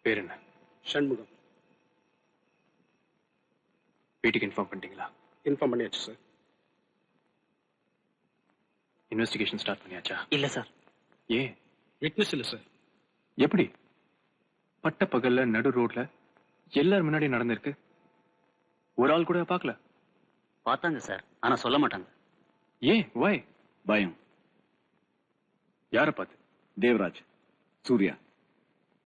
பேர் என்ன? ஷண்முகம். வீட்டுக்கு இன்ஃபார்ம் பண்ணிட்டீங்களா? இன்ஃபார்ம் பண்ணியாச்சு சார். இன்வெஸ்டிகேஷன் ஸ்டார்ட் பண்ணியாச்சா? இல்ல சார். ஏன்? விட்னஸ் இல்லை சார். எப்படி பட்ட பகல்ல நடு ரோட்ல எல்லாரும் முன்னாடி நடந்திருக்கு? ஒரு ஆள் கூட பார்க்கல? பார்த்தாங்க சார், ஆனா சொல்ல மாட்டாங்க. ஏன்? வை? பயம். யாரை பார்த்து? தேவராஜ், சூர்யா.